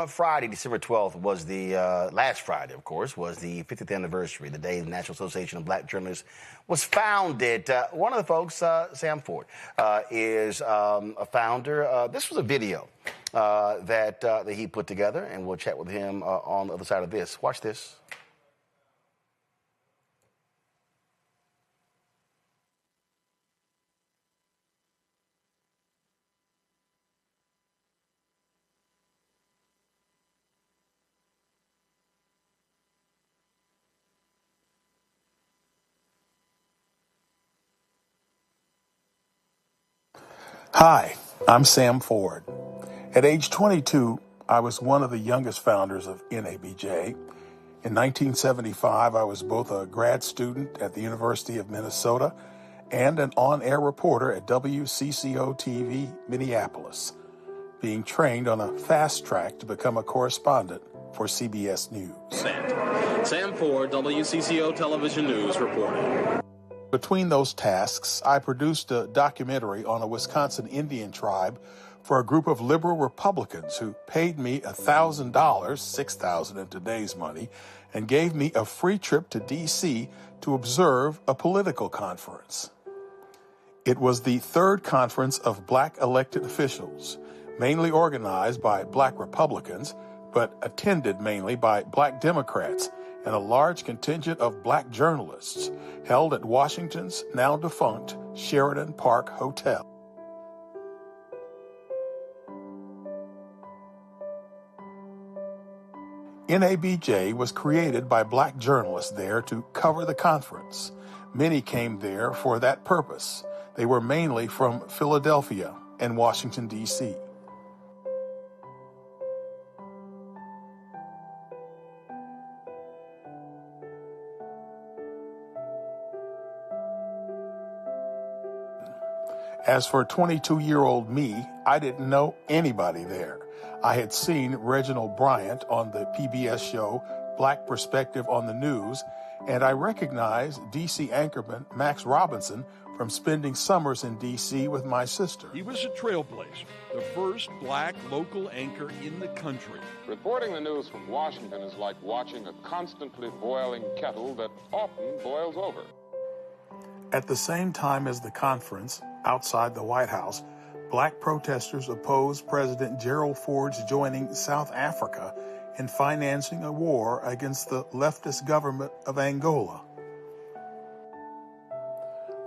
Friday, December 12th was the, last Friday, of course, was the 50th anniversary, the day the National Association of Black Journalists was founded. One of the folks, Sam Ford, is a founder. This was a video that he put together, and we'll chat with him on the other side of this. Watch this. Hi, I'm Sam Ford. At age 22, I was one of the youngest founders of NABJ. In 1975, I was both a grad student at the University of Minnesota and an on-air reporter at WCCO-TV Minneapolis, being trained on a fast track to become a correspondent for CBS News. Sam Ford, WCCO Television News reporting. Between those tasks, I produced a documentary on a Wisconsin Indian tribe for a group of liberal Republicans who paid me $1,000, $6,000 in today's money, and gave me a free trip to D.C. to observe a political conference. It was the third conference of black elected officials, mainly organized by black Republicans, but attended mainly by black Democrats and a large contingent of black journalists, held at Washington's now-defunct Sheridan Park Hotel. NABJ was created by black journalists there to cover the conference. Many came there for that purpose. They were mainly from Philadelphia and Washington, D.C. As for 22-year-old me, I didn't know anybody there. I had seen Reginald Bryant on the PBS show Black Perspective on the News, and I recognized D.C. anchorman Max Robinson from spending summers in D.C. with my sister. He was a trailblazer, the first black local anchor in the country. Reporting the news from Washington is like watching a constantly boiling kettle that often boils over. At the same time as the conference, outside the White House, black protesters opposed President Gerald Ford's joining South Africa in financing a war against the leftist government of Angola.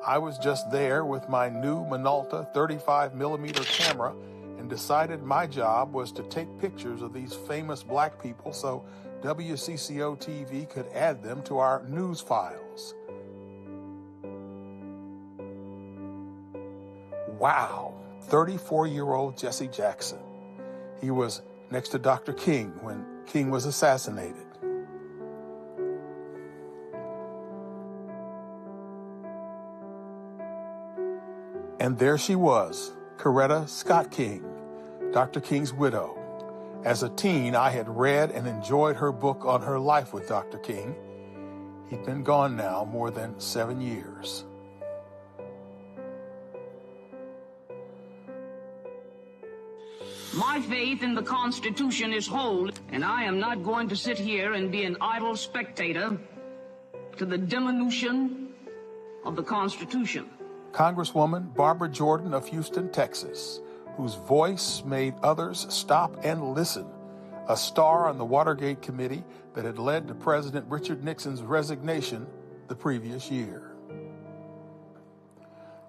I was just there with my new Minolta 35mm camera and decided my job was to take pictures of these famous black people so WCCO-TV could add them to our news files. Wow, 34-year-old Jesse Jackson. He was next to Dr. King when King was assassinated. And there she was, Coretta Scott King, Dr. King's widow. As a teen, I had read and enjoyed her book on her life with Dr. King. He'd been gone now more than 7 years. My faith in the Constitution is whole, and I am not going to sit here and be an idle spectator to the diminution of the Constitution. Congresswoman Barbara Jordan of Houston, Texas, whose voice made others stop and listen, a star on the Watergate Committee that had led to President Richard Nixon's resignation the previous year.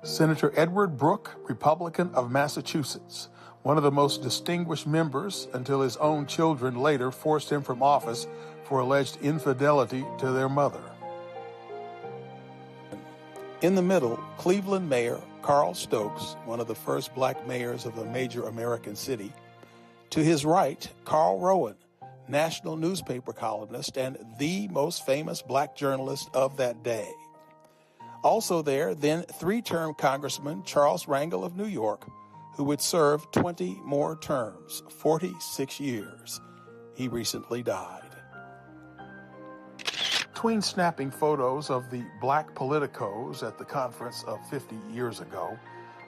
Senator Edward Brooke, Republican of Massachusetts, one of the most distinguished members until his own children later forced him from office for alleged infidelity to their mother. In the middle, Cleveland Mayor Carl Stokes, one of the first black mayors of a major American city. To his right, Carl Rowan, national newspaper columnist and the most famous black journalist of that day. Also there, then three-term Congressman Charles Rangel of New York, who would serve 20 more terms, 46 years. He recently died. Between snapping photos of the black politicos at the conference of 50 years ago,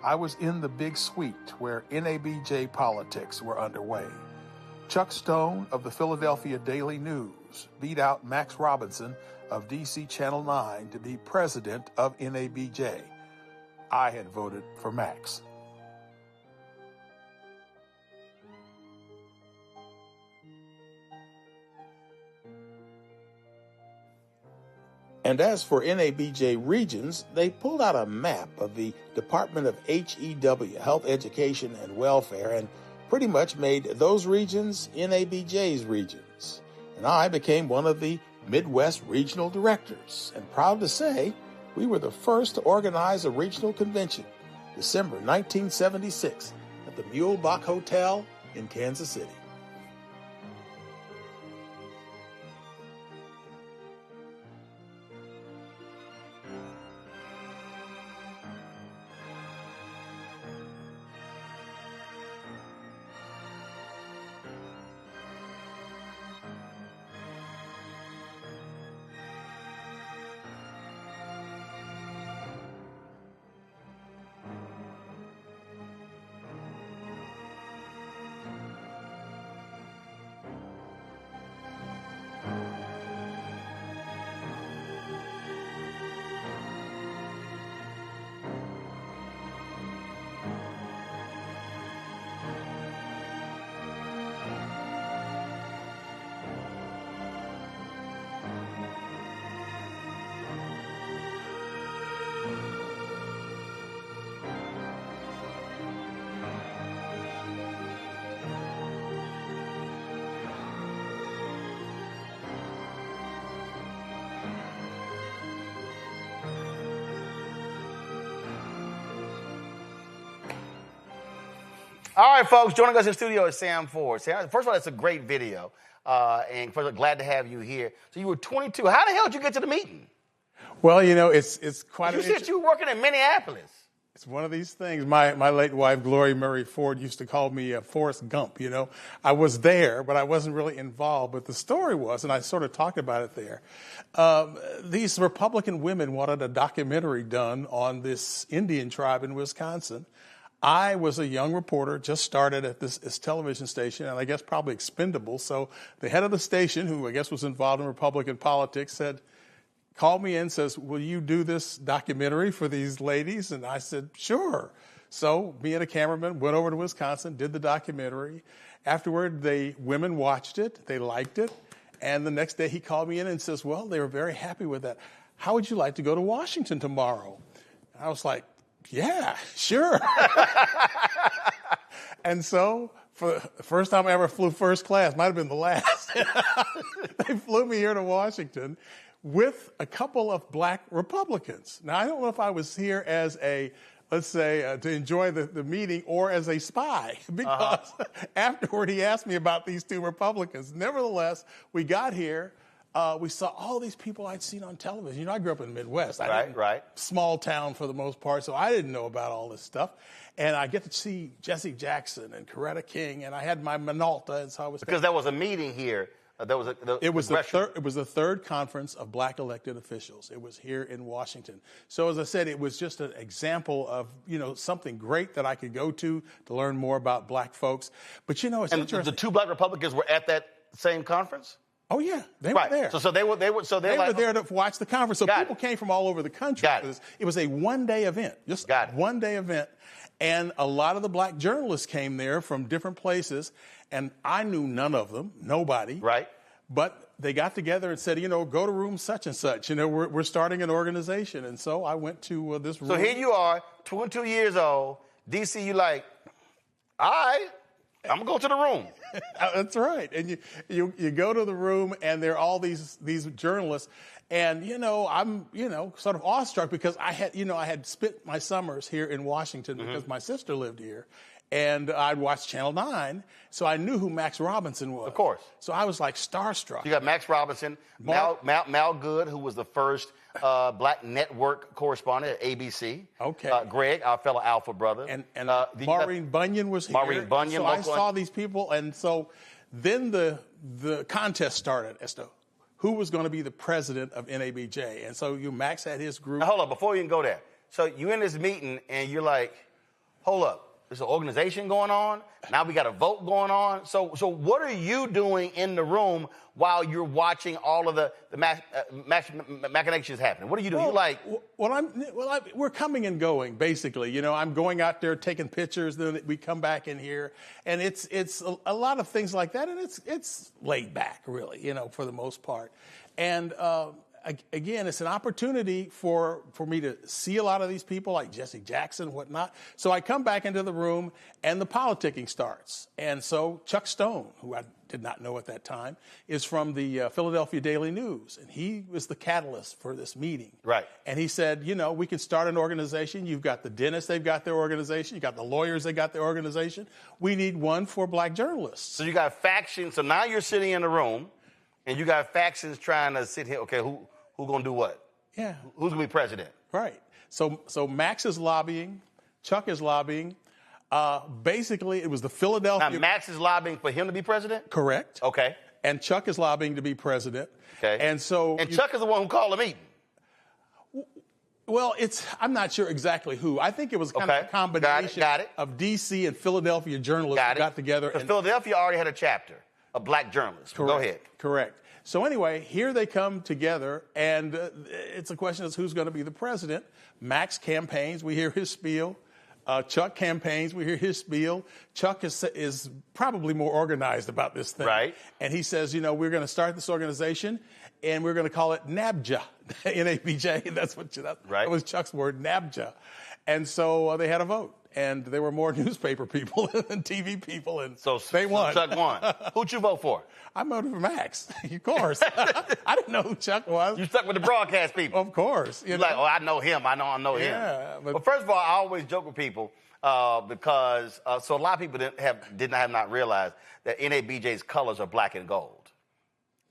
I was in the big suite where NABJ politics were underway. Chuck Stone of the Philadelphia Daily News beat out Max Robinson of DC Channel 9 to be president of NABJ. I had voted for Max. And as for NABJ regions, they pulled out a map of the Department of HEW, Health, Education, and Welfare, and pretty much made those regions NABJ's regions. And I became one of the Midwest regional directors, and proud to say we were the first to organize a regional convention, December 1976, at the Mulebach Hotel in Kansas City. All right, folks, joining us in the studio is Sam Ford. Sam, first of all, that's a great video, and first of all, glad to have you here. So you were 22. How the hell did you get to the meeting? Well, you know, it's quite You said you were working in Minneapolis. It's one of these things. My late wife, Gloria Murray Ford, used to call me Forrest Gump, you know. I was there, but I wasn't really involved. But the story was, and I sort of talked about it there, these Republican women wanted a documentary done on this Indian tribe in Wisconsin. I was a young reporter, just started at this television station, and I guess probably expendable. So the head of the station, who I guess was involved in Republican politics, called me in, says, will you do this documentary for these ladies? And I said, sure. So me and a cameraman went over to Wisconsin, did the documentary. Afterward, the women watched it. They liked it. And the next day he called me in and says, well, they were very happy with that. How would you like to go to Washington tomorrow? And I was like, yeah, sure. And so for the first time I ever flew first class, might have been the last, they flew me here to Washington with a couple of black Republicans. Now, I don't know if I was here as a, let's say, to enjoy the meeting or as a spy, because afterward he asked me about these two Republicans. Nevertheless, we got here. We saw all these people I'd seen on television. You know, I grew up in the Midwest. Right. Small town for the most part, so I didn't know about all this stuff. And I get to see Jesse Jackson and Coretta King, and I had my Minolta, and so I was... Because there was a meeting here. It was the third conference of black elected officials. It was here in Washington. So as I said, it was just an example of, you know, something great that I could go to learn more about black folks. But, you know, it's interesting. The two black Republicans were at that same conference? Oh yeah, they were there. So they were there to watch the conference. So people came from all over the country. It was a one-day event, just one-day event, and a lot of the black journalists came there from different places, and I knew none of them, nobody. Right. But they got together and said, you know, go to room such and such. You know, we're starting an organization, and so I went to this room. So here you are, 22 years old, DC. You like, all right. I'm gonna go to the room. That's right. And you go to the room, and there are all these journalists, and you know I'm sort of awestruck because I had spent my summers here in Washington because my sister lived here, and I'd watched Channel 9, so I knew who Max Robinson was. Of course. So I was like starstruck. You got Max Robinson, Mal Good, who was the first black network correspondent at ABC. Okay. Greg, our fellow Alpha brother. And Maureen Bunyan was here. Maureen Bunyan. So I saw these people, and so then the contest started as to who was going to be the president of NABJ. And so Max had his group. Now, hold up, before you can go there. So you in this meeting, and you're like, hold up. there's an organization going on. Now we got a vote going on. So what are you doing in the room while you're watching all of the machinations happening? What are you doing? We're coming and going, basically. You know, I'm going out there taking pictures, then we come back in here, and it's a lot of things like that, and it's laid back, really, you know, for the most part. And again, it's an opportunity for me to see a lot of these people like Jesse Jackson, whatnot. So I come back into the room and the politicking starts. And so Chuck Stone, who I did not know at that time, is from the Philadelphia Daily News. And he was the catalyst for this meeting. Right. And he said, you know, we can start an organization. You've got the dentists, they've got their organization. You've got the lawyers, they got their organization. We need one for black journalists. So you got factions. So now you're sitting in the room and you got factions trying to sit here. Okay, who's going to do what? Yeah. Who's going to be president? Right. So Max is lobbying. Chuck is lobbying. Basically, it was the Philadelphia... Now, Max is lobbying for him to be president? Correct. Okay. And Chuck is lobbying to be president. Okay. And so... And Chuck is the one who called the meeting. Well, I'm not sure exactly who. I think it was kind of a combination of D.C. and Philadelphia journalists who got together. Because Philadelphia already had a chapter of black journalists. Correct. Go ahead. Correct. So anyway, here they come together, and it's a question of who's going to be the president. Max campaigns, we hear his spiel. Chuck campaigns, we hear his spiel. Chuck is probably more organized about this thing. Right. And he says, you know, we're going to start this organization, and we're going to call it NABJ, N-A-B-J. That was Chuck's word, NABJ. And so they had a vote. And there were more newspaper people than TV people, and so they won. So Chuck won. Who'd you vote for? I voted for Max, of course. I didn't know who Chuck was. You stuck with the broadcast people. Of course. You're like, oh, I know him. I know him. Yeah. But first of all, I always joke with people because so a lot of people did not realize that NABJ's colors are black and gold.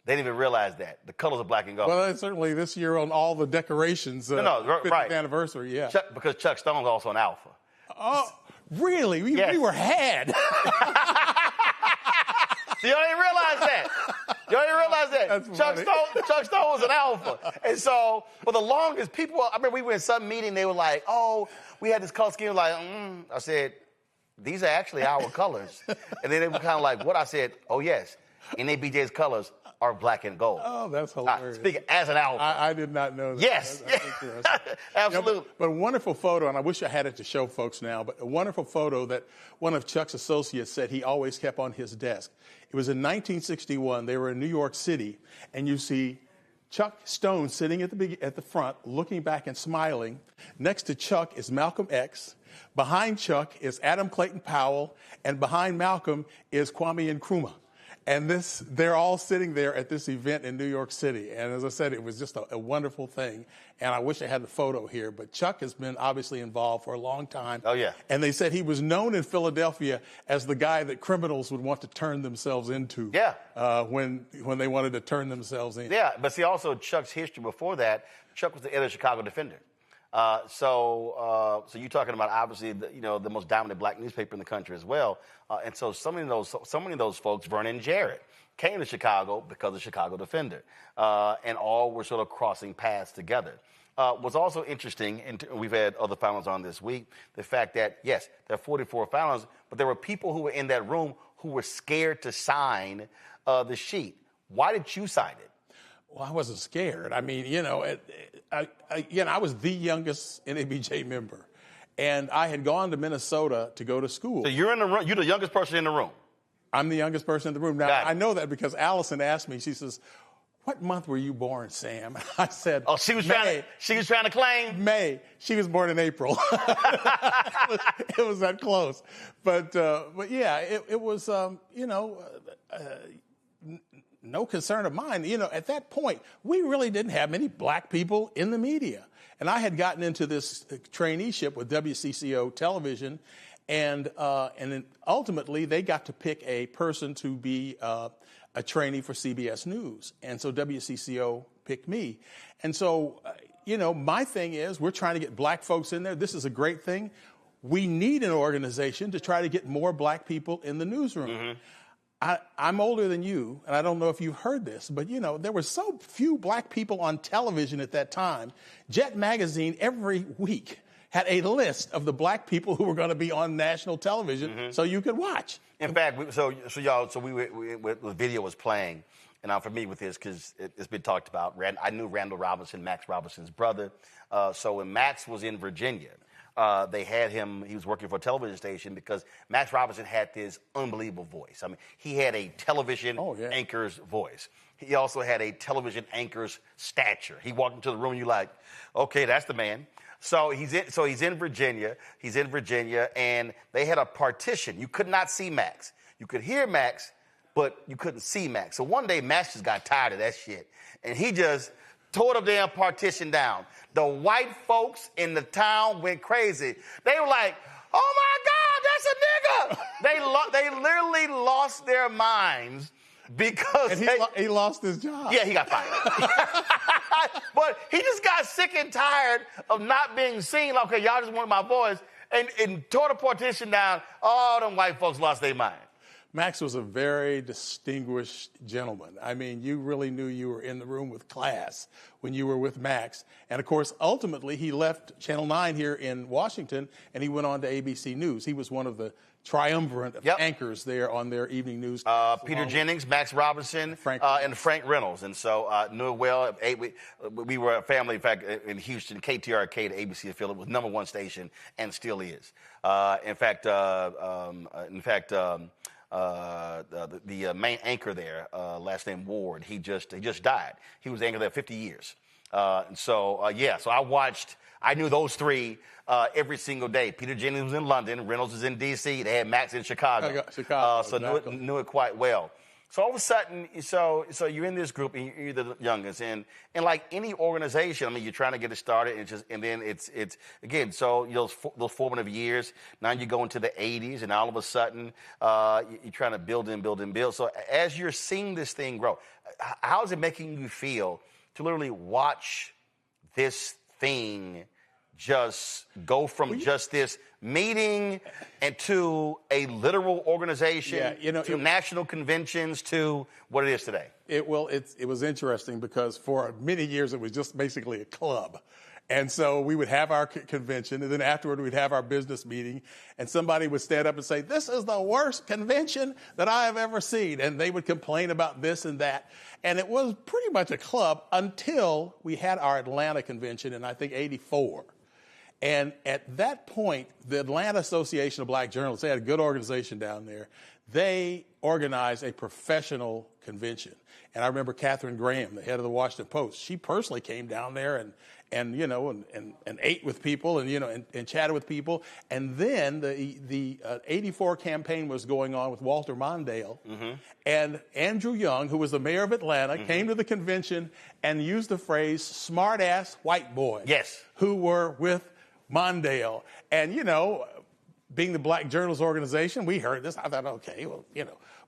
They didn't even realize that. The colors are black and gold. Well, certainly this year on all the decorations, 50th anniversary, yeah. Because Chuck Stone's also an alpha. Oh, really? We were had. You don't even realize that. You don't even realize that. Chuck Stone was an alpha. And so, for the longest, people, I remember we were in some meeting, they were like, oh, we had this color scheme. Like, I said, these are actually our colors. And then they were kind of like, what? I said, oh, yes, NABJ's colors are black and gold. Oh, that's hilarious. Speaking as an alpha. I did not know that. Yes. Absolutely. You know, but a wonderful photo, and I wish I had it to show folks now, but a wonderful photo that one of Chuck's associates said he always kept on his desk. It was in 1961. They were in New York City, and you see Chuck Stone sitting at the front, looking back and smiling. Next to Chuck is Malcolm X. Behind Chuck is Adam Clayton Powell, and behind Malcolm is Kwame Nkrumah. And they're all sitting there at this event in New York City. And as I said, it was just a wonderful thing. And I wish I had the photo here. But Chuck has been obviously involved for a long time. Oh, yeah. And they said he was known in Philadelphia as the guy that criminals would want to turn themselves into. Yeah. When they wanted to turn themselves in. Yeah, but see, also Chuck's history before that, Chuck was the editor of Chicago Defender. So you're talking about obviously the most dominant black newspaper in the country as well, and so so many of those folks, Vernon Jarrett, came to Chicago because of Chicago Defender, and all were sort of crossing paths together. What's also interesting, and we've had other finalists on this week, the fact that yes, there are 44 finalists, but there were people who were in that room who were scared to sign the sheet. Why did you sign it? Well, I wasn't scared. I mean, I was the youngest NABJ member, and I had gone to Minnesota to go to school. So you're in the room. You're the youngest person in the room. I'm the youngest person in the room. Now, I know that because Allison asked me. She says, "What month were you born, Sam?" I said, "Oh, she was trying to claim May." She was born in April. It was that close, but yeah, it was no concern of mine. At that point, we really didn't have many black people in the media. And I had gotten into this traineeship with WCCO television, and then ultimately they got to pick a person to be a trainee for CBS News. And so WCCO picked me. And so, my thing is we're trying to get black folks in there. This is a great thing. We need an organization to try to get more black people in the newsroom. Mm-hmm. I'm older than you, and I don't know if you've heard this, but, there were so few black people on television at that time. Jet Magazine every week had a list of the black people who were going to be on national television so you could watch. In fact, the video was playing, and I'm familiar with this because it's been talked about. I knew Randall Robinson, Max Robinson's brother. So when Max was in Virginia, they had him, he was working for a television station because Max Robinson had this unbelievable voice. I mean, he had a television anchor's voice. He also had a television anchor's stature. He walked into the room and you're like, okay, that's the man. So he's in Virginia. He's in Virginia, and they had a partition. You could not see Max. You could hear Max, but you couldn't see Max. So one day, Max just got tired of that shit, and he just tore the damn partition down. The white folks in the town went crazy. They were like, oh, my God, that's a nigga. They literally lost their minds because he lost his job. Yeah, he got fired. But he just got sick and tired of not being seen. Like, okay, y'all just wanted my voice, and tore the partition down. All them white folks lost their mind. Max was a very distinguished gentleman. I mean, you really knew you were in the room with class when you were with Max. And, of course, ultimately, he left Channel 9 here in Washington, and he went on to ABC News. He was one of the triumvirate of anchors there on their evening news. Peter Jennings, Max Robinson, and Frank Reynolds. And so knew well. We were a family, in fact, in Houston. KTRK, the ABC affiliate, was #1 station and still is. In fact, the main anchor there, last name Ward, he just died. He was the anchor there 50 years. So I knew those three every single day. Peter Jennings was in London, Reynolds was in D.C., they had Max in Chicago. So exactly. knew it quite well. So all of a sudden, so you're in this group, and you're the youngest, and like any organization, I mean, you're trying to get it started, and then it's again, so those formative years, now you go into the 80s, and all of a sudden, you're trying to build. So as you're seeing this thing grow, how is it making you feel to literally watch this thing just go from just this meeting and to a literal organization, to national conventions, to what it is today? It was interesting because for many years it was just basically a club. And so we would have our convention, and then afterward we'd have our business meeting, and somebody would stand up and say, this is the worst convention that I have ever seen. And they would complain about this and that. And it was pretty much a club until we had our Atlanta convention in, I think, 84. And at that point, the Atlanta Association of Black Journalists, they had a good organization down there. They organized a professional convention. And I remember Katharine Graham, the head of the Washington Post, she personally came down there and ate with people and chatted with people. And then the 84 campaign was going on with Walter Mondale. And Andrew Young, who was the mayor of Atlanta, came to the convention and used the phrase smart-ass white boys who were with Mondale. And, being the Black Journalists Organization, we heard this. I thought, okay, well,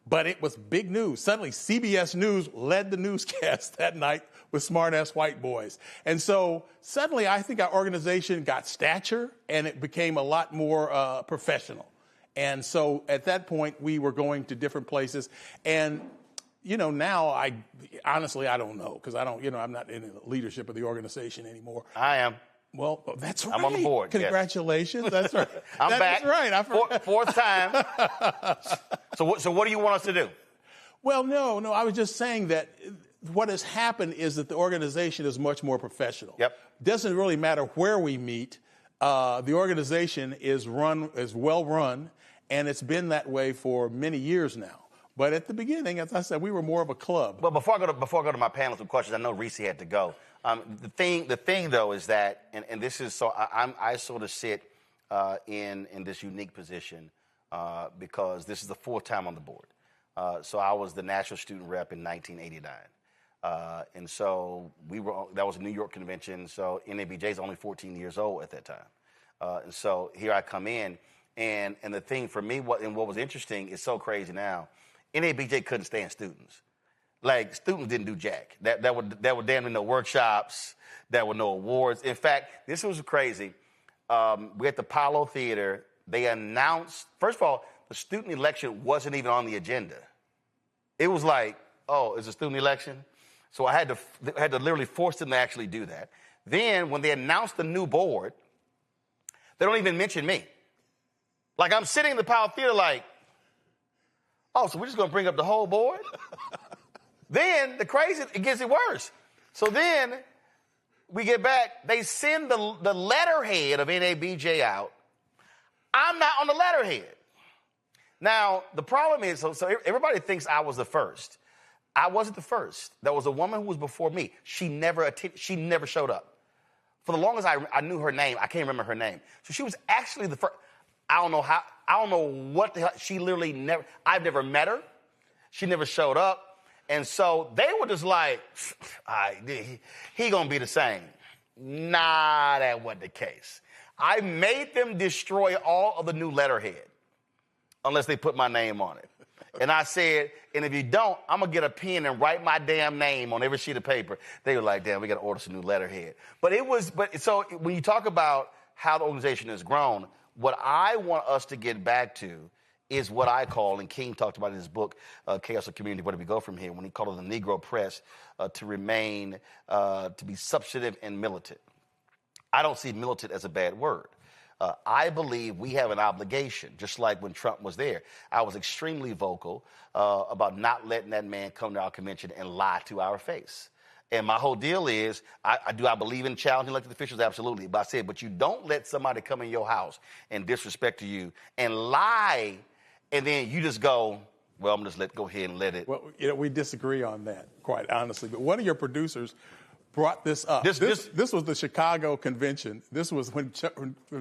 But it was big news. Suddenly, CBS News led the newscast that night with smart-ass white boys. And so suddenly, I think our organization got stature, and it became a lot more professional. And so at that point, we were going to different places. And, now I don't know, because I'm not in the leadership of the organization anymore. I am. Well, that's right. I'm on the board. Congratulations. Yes. That's right. I'm back. That's right. Fourth time. So what do you want us to do? Well, no. I was just saying that what has happened is that the organization is much more professional. Yep. Doesn't really matter where we meet. The organization is well run, and it's been that way for many years now. But at the beginning, as I said, we were more of a club. But before I go to my panel of questions, I know Reese had to go. The thing though is that, and this is so I sort of sit in this unique position because this is the fourth time on the board. So I was the national student rep in 1989, and so that was a New York convention. So NABJ is only 14 years old at that time, and so here I come in, and the thing for me, what was interesting is so crazy now. NABJ couldn't stand students. Like, students didn't do jack. There were damn near no workshops. There were no awards. In fact, this was crazy. We at the Apollo Theater, they announced, first of all, the student election wasn't even on the agenda. It was like, oh, it's a student election? So I had to literally force them to actually do that. Then, when they announced the new board, They don't even mention me. Like, I'm sitting in the Powell Theater like, oh, so we're just going to bring up the whole board? Then it gets it worse. So then we get back, they send the letterhead of NABJ out. I'm not on the letterhead. Now, the problem is, so everybody thinks I was the first. I wasn't the first. There was a woman who was before me. She never showed up. For the longest I knew her name, I can't remember her name. So she was actually the first. I don't know what the hell. She literally I've never met her. She never showed up. And so they were just like, he gonna be the same. Nah, that wasn't the case. I made them destroy all of the new letterhead unless they put my name on it. And I said, and if you don't, I'm going to get a pen and write my damn name on every sheet of paper. They were like, damn, we got to order some new letterhead. So when you talk about how the organization has grown, what I want us to get back to is what I call, and King talked about in his book, Chaos of Community, Where Do We Go From Here, when he called it the Negro Press, to be substantive and militant. I don't see militant as a bad word. I believe we have an obligation, just like when Trump was there. I was extremely vocal about not letting that man come to our convention and lie to our face. And my whole deal is, I believe in challenging elected officials? Absolutely. But I said, but you don't let somebody come in your house and disrespect to you and lie, and then you just go, well, I'm just go ahead and let it. Well, we disagree on that, quite honestly. But one of your producers brought this up. This was the Chicago convention. This was when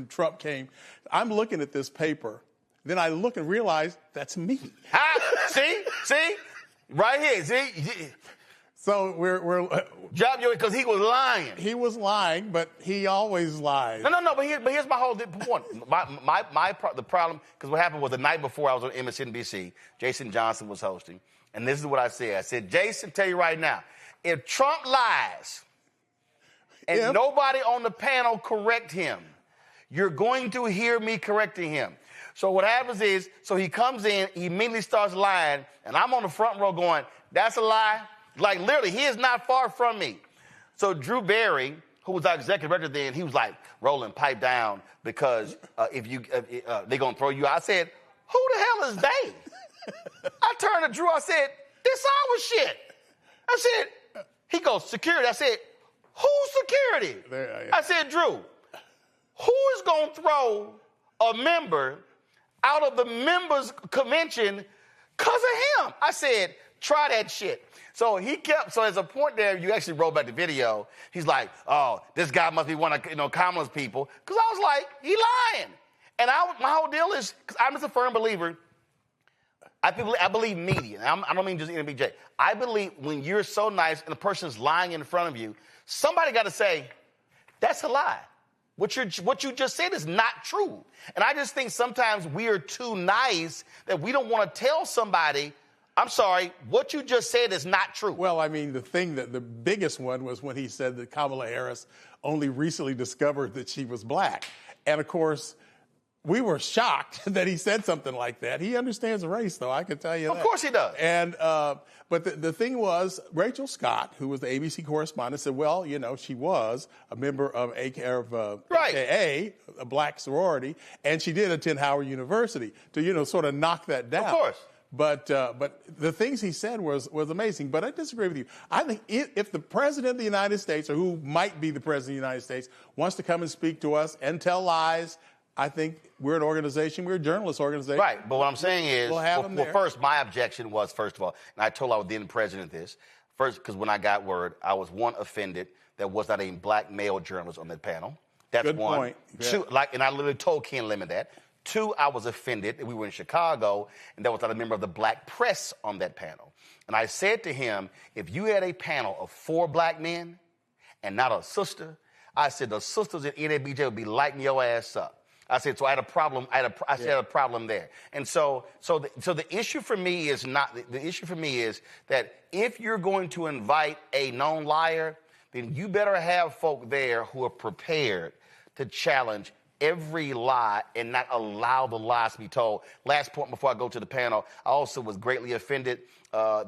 Trump came. I'm looking at this paper. Then I look and realize that's me. See? Right here. See? So we're because he was lying. He was lying, but he always lies. No. But here's my whole point. The problem, because what happened was the night before I was on MSNBC, Jason Johnson was hosting, and this is what I said. I said, Jason, tell you right now, if Trump lies and nobody on the panel correct him, you're going to hear me correcting him. So what happens is, so he comes in, he immediately starts lying, and I'm on the front row going, that's a lie. Like, literally, he is not far from me. So Drew Barry, who was our executive director then, he was like, Roland, pipe down, because they're going to throw you out. I said, who the hell is they? I turned to Drew, I said, this our shit. I said, he goes, security. I said, who's security? I said, Drew, who is going to throw a member out of the members' convention because of him? I said, try that shit. So there's a point there, you actually roll back the video. He's like, oh, this guy must be one of Kamala's people. Because I was like, he lying. And my whole deal is, because I'm just a firm believer, I believe media. I don't mean just NBJ. I believe when you're so nice and the person's lying in front of you, somebody got to say, that's a lie. What you just said is not true. And I just think sometimes we are too nice that we don't want to tell somebody, I'm sorry, what you just said is not true. Well, I mean, the biggest one was when he said that Kamala Harris only recently discovered that she was black. And, of course, we were shocked that he said something like that. He understands race, though, I can tell you that. Of course he does. And but the thing was, Rachel Scott, who was the ABC correspondent, said, well, she was a member of AKA, a black sorority, and she did attend Howard University to, sort of knock that down. Of course. But the things he said was amazing. But I disagree with you. I think if the president of the United States, or who might be the president of the United States, wants to come and speak to us and tell lies, I think we're a journalist organization. Right, but what I'm saying is, well, first, my objection was, first of all, and I told our then president this, first, because when I got word, I was, one, offended there was not a black male journalist on that panel. That's good one. Point. Two, and I literally told Ken Lemon that. Two, I was offended that we were in Chicago and there was not a member of the black press on that panel. And I said to him, if you had a panel of 4 black men and not a sister, I said the sisters at NABJ would be lighting your ass up. I said, so I had a problem. I had a problem there. And so the issue for me is the issue for me is that if you're going to invite a known liar, then you better have folk there who are prepared to challenge every lie and not allow the lies to be told. Last point before I go to the panel, I also was greatly offended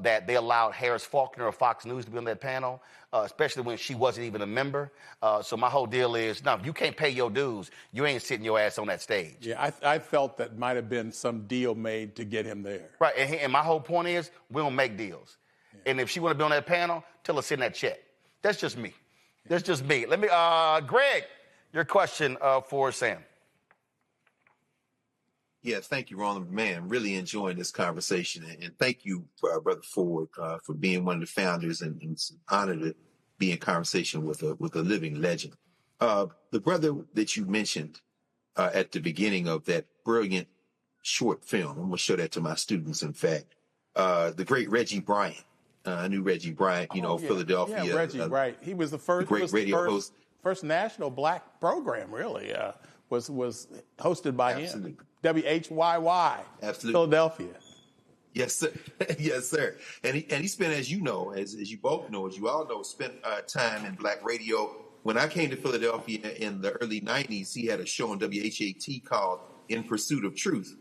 that they allowed Harris Faulkner of Fox News to be on that panel, especially when she wasn't even a member. So my whole deal is, no, if you can't pay your dues, you ain't sitting your ass on that stage. Yeah, I felt that might have been some deal made to get him there. Right, and my whole point is, we don't make deals. Yeah. And if she want to be on that panel, tell her to send that check. That's just me. Yeah. That's just me. Let me, Greg, your question for Sam. Yeah, thank you, Roland. Man, really enjoying this conversation. And thank you, Brother Ford, for being one of the founders, and it's an honor to be in conversation with a living legend. The brother that you mentioned at the beginning of that brilliant short film, I'm going to show that to my students, in fact, the great Reggie Bryant. I knew Reggie Bryant, Philadelphia. Yeah, Reggie, right. He was the first, great radio host. First national black program, really, was hosted by Absolutely. him. WHYY, Absolutely. Philadelphia. Yes, sir. Yes, sir. And he spent, as you know, as you both know, as you all know, spent time in black radio. When I came to Philadelphia in the early 90s, he had a show on WHAT called In Pursuit of Truth.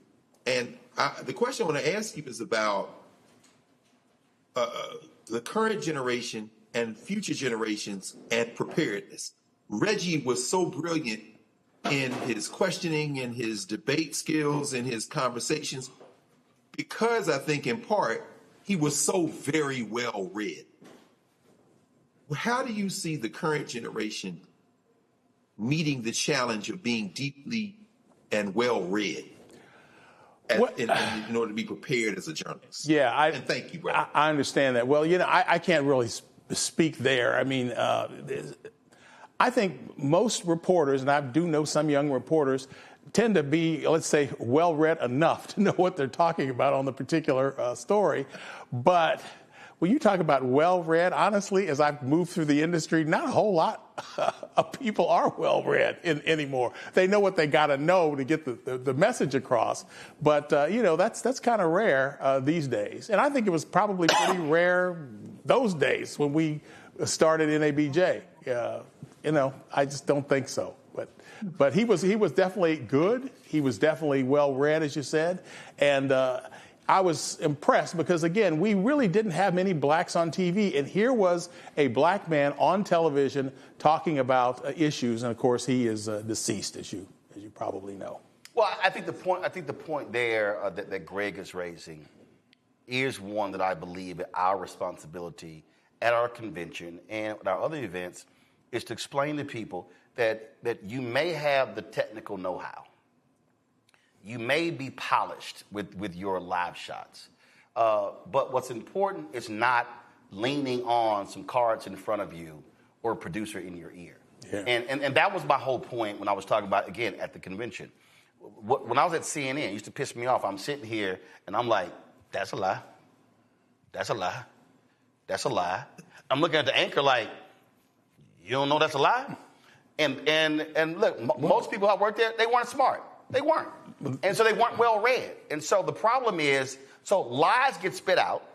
And the question I want to ask you is about the current generation and future generations and preparedness. Reggie was so brilliant in his questioning and his debate skills and his conversations because I think in part he was so very well read. How do you see the current generation meeting the challenge of being deeply and well read in order to be prepared as a journalist? Yeah, and thank you, brother. I understand that. Well, I can't really speak there. I mean, I think most reporters, and I do know some young reporters, tend to be, let's say, well-read enough to know what they're talking about on the particular story. But when you talk about well-read, honestly, as I've moved through the industry, not a whole lot of people are well-read anymore. They know what they got to know to get the message across. But, that's kind of rare these days. And I think it was probably pretty rare those days when we started NABJ. I just don't think so. But he was definitely good. He was definitely well read, as you said, and I was impressed because again, we really didn't have many blacks on TV, and here was a black man on television talking about issues, and of course, he is deceased, as you probably know. Well, I think the point there that Greg is raising is one that I believe our responsibility at our convention and at our other events is to explain to people that you may have the technical know-how. You may be polished with your live shots. But what's important is not leaning on some cards in front of you or a producer in your ear. Yeah. And that was my whole point when I was talking about, again, at the convention. When I was at CNN, it used to piss me off. I'm sitting here and I'm like, that's a lie. That's a lie. That's a lie. I'm looking at the anchor like, you don't know that's a lie? And look, most people I worked there, they weren't smart. They weren't. And so they weren't well read. And so the problem is, so lies get spit out.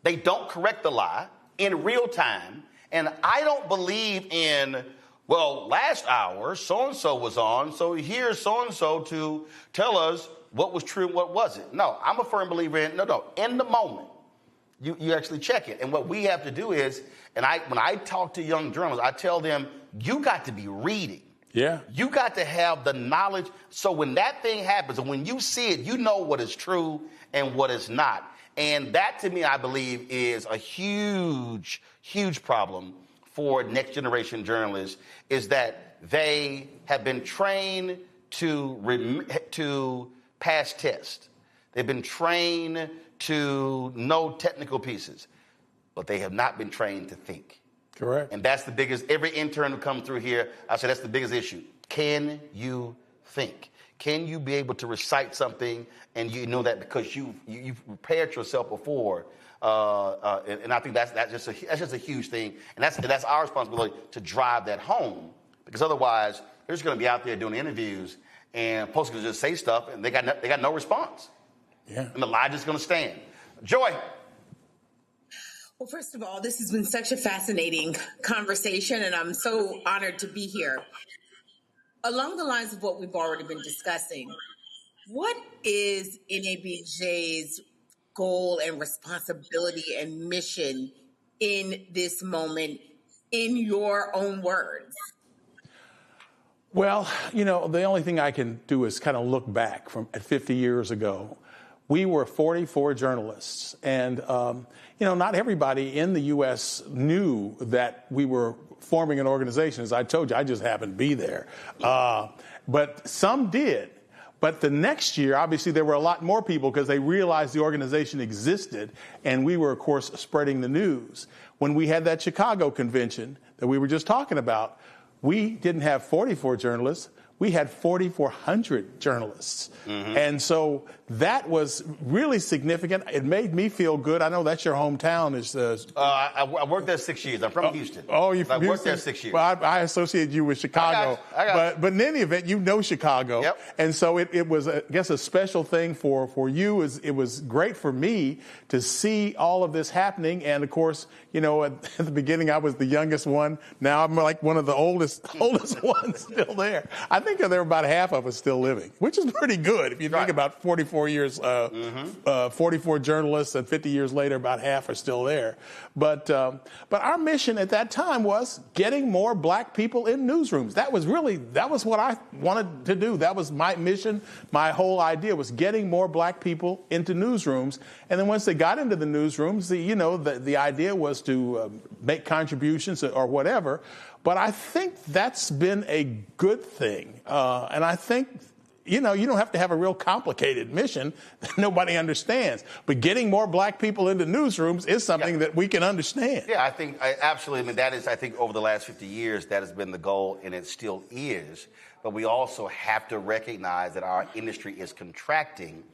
They don't correct the lie in real time. And I don't believe in, well, last hour, so-and-so was on, so here's so-and-so to tell us what was true and what wasn't. No, I'm a firm believer in, in the moment, you actually check it. And what we have to do is, when I talk to young journalists, I tell them, you got to be reading. Yeah. You got to have the knowledge. So when that thing happens, and when you see it, you know what is true and what is not. And that, to me, I believe, is a huge, huge problem for next generation journalists, is that they have been trained to pass tests. They've been trained to know technical pieces, but they have not been trained to think. Correct. And that's the biggest, every intern who comes through here, I say that's the biggest issue. Can you think? Can you be able to recite something and you know that because you've prepared yourself before? And I think that's just a huge thing. And that's our responsibility to drive that home, because otherwise they're just going to be out there doing interviews and folks can just say stuff and they got no response. Yeah. And the lie just going to stand. Joy. Well, first of all, this has been such a fascinating conversation, and I'm so honored to be here. Along the lines of what we've already been discussing, what is NABJ's goal and responsibility and mission in this moment, in your own words? Well, the only thing I can do is kind of look back at 50 years ago. We were 44 journalists, and, not everybody in the U.S. knew that we were forming an organization. As I told you, I just happened to be there. But some did. But the next year, obviously, there were a lot more people because they realized the organization existed, and we were, of course, spreading the news. When we had that Chicago convention that we were just talking about, we didn't have 44 journalists. We had 4,400 journalists. Mm-hmm. And so that was really significant. It made me feel good. I know that's your hometown. I worked there 6 years. I'm from Houston. Oh, you're from Houston? I worked there 6 years. Well, I associate you with Chicago. I got but in any event, you know Chicago. Yep. And so it was, I guess, a special thing for you. It was great for me to see all of this happening. And, of course, at the beginning, I was the youngest one. Now I'm like one of the oldest ones still there. I think there are about half of us still living, which is pretty good. If you think about 44 years, 44 journalists, and 50 years later, about half are still there. But our mission at that time was getting more black people in newsrooms. That was what I wanted to do. That was my mission. My whole idea was getting more black people into newsrooms. And then once they got into the newsrooms, the idea was to make contributions or whatever. But I think that's been a good thing. And I think, you don't have to have a real complicated mission that nobody understands. But getting more black people into newsrooms is something that we can understand. Yeah, I think absolutely. I mean, that is, I think, over the last 50 years, that has been the goal, and it still is. But we also have to recognize that our industry is contracting.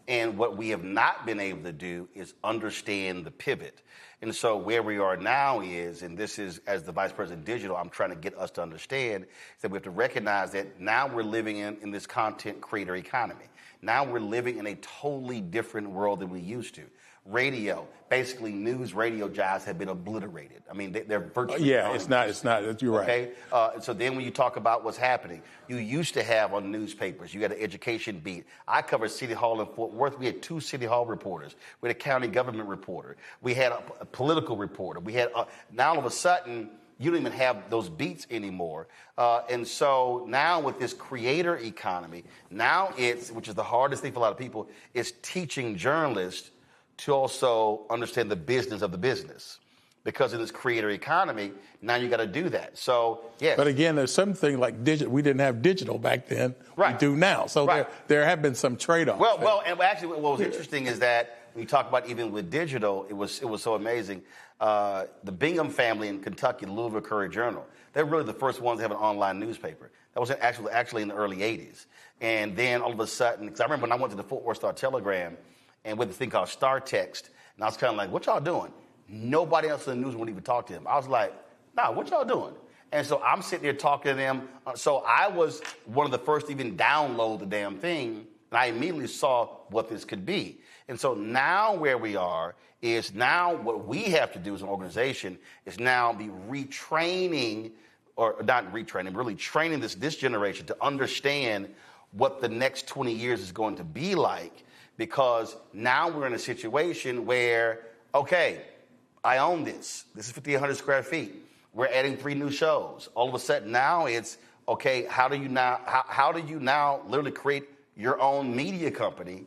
And what we have not been able to do is understand the pivot. And so where we are now is, and this is, as the Vice President Digital, I'm trying to get us to understand, is that we have to recognize that now we're living in this content creator economy. Now we're living in a totally different world than we used to. Radio, basically news radio jobs have been obliterated. I mean, they're virtually gone. It's not. You're right. Okay? So then when you talk about what's happening, you used to have on newspapers, you had an education beat. I covered City Hall in Fort Worth. We had 2 City Hall reporters. We had a county government reporter. We had a political reporter. We had, now all of a sudden, you don't even have those beats anymore. And so now with this creator economy, now which is the hardest thing for a lot of people, is teaching journalists to also understand the business of the business. Because in this creator economy, now you got to do that. So, yes. But again, there's something like digital. We didn't have digital back then. Right. We do now. So there have been some trade-offs. Well, and actually what was interesting is that when you talk about even with digital, it was so amazing. The Bingham family in Kentucky, the Louisville Courier-Journal, they're really the first ones to have an online newspaper. That was actually in the early 80s. And then all of a sudden, because I remember when I went to the Fort Worth Star-Telegram, and with this thing called Star Text, and I was kind of like, what y'all doing? Nobody else in the news would even talk to him. I was like, nah, what y'all doing? And so I'm sitting there talking to them. So I was one of the first to even download the damn thing, and I immediately saw what this could be. And so now where we are is now what we have to do as an organization is now be retraining, or not retraining, really training this generation to understand what the next 20 years is going to be like. Because now we're in a situation where, okay, I own this. This is 5,800 square feet. We're adding 3 new shows. All of a sudden now it's, okay, how do you now literally create your own media company?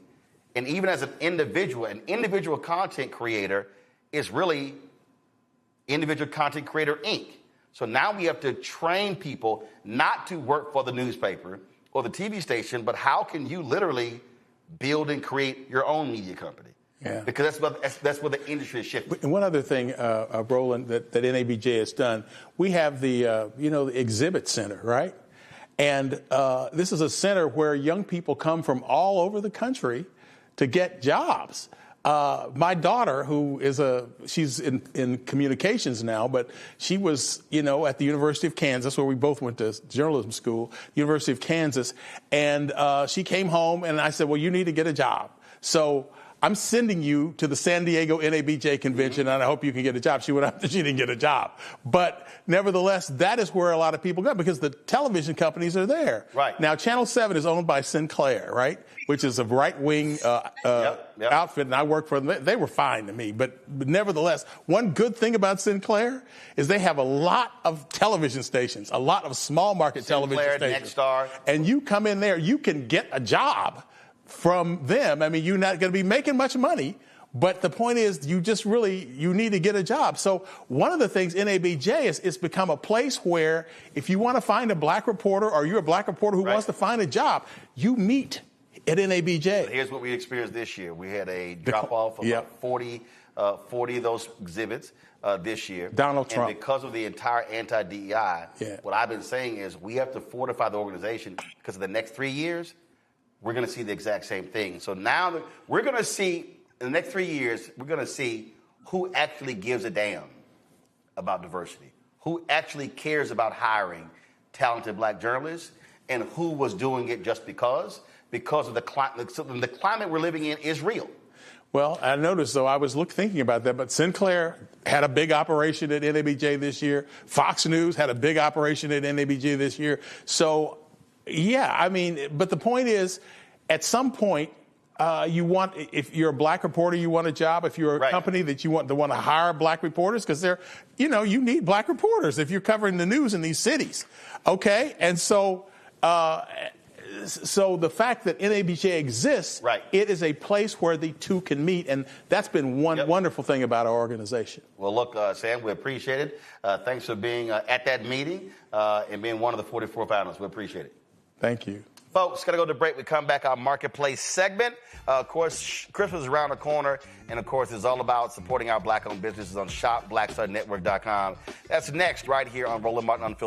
And even as an individual content creator is really Individual Content Creator Inc. So now we have to train people not to work for the newspaper or the TV station, but how can you literally build and create your own media company? Yeah. Because that's what the industry is shifting. And one other thing, Roland, that NABJ has done, we have the exhibit center, right? And this is a center where young people come from all over the country to get jobs. My daughter, she's in communications now, but she was, at the University of Kansas, where we both went to journalism school, University of Kansas, and she came home, and I said, well, you need to get a job. So I'm sending you to the San Diego NABJ convention, and I hope you can get a job. She went up, she didn't get a job. But nevertheless, that is where a lot of people go because the television companies are there. Right. Now, Channel 7 is owned by Sinclair, right, which is a right-wing outfit, and I work for them. They were fine to me. But nevertheless, one good thing about Sinclair is they have a lot of television stations, a lot of small market television stations. Nexstar. And you come in there, you can get a job from them. I mean, you're not going to be making much money, but the point is you need to get a job. So one of the things NABJ is it's become a place where if you want to find a black reporter or you're a black reporter who wants to find a job, you meet at NABJ. Here's what we experienced this year. We had a drop-off of about 40 of those exhibits this year. Donald Trump. And because of the entire anti-DEI, what I've been saying is we have to fortify the organization because of the next 3 years, we're going to see the exact same thing. So now we're going to see, in the next 3 years, we're going to see who actually gives a damn about diversity, who actually cares about hiring talented black journalists, and who was doing it just because of the climate. So the climate we're living in is real. Well, I noticed, though, I was thinking about that, but Sinclair had a big operation at NABJ this year. Fox News had a big operation at NABJ this year. So, yeah, I mean, but the point is, at some point, if you're a black reporter, you want a job. If you're a company that you want to hire black reporters, because you need black reporters if you're covering the news in these cities. Okay, and so the fact that NABJ exists, it is a place where the two can meet, and that's been one wonderful thing about our organization. Well, look, Sam, we appreciate it. Thanks for being at that meeting and being one of the 44 panelists. We appreciate it. Thank you. Folks, going to go to break. We come back, our Marketplace segment. Of course, Christmas is around the corner. And, of course, it's all about supporting our black-owned businesses on shopblackstarnetwork.com. That's next right here on Roland Martin Unfiltered.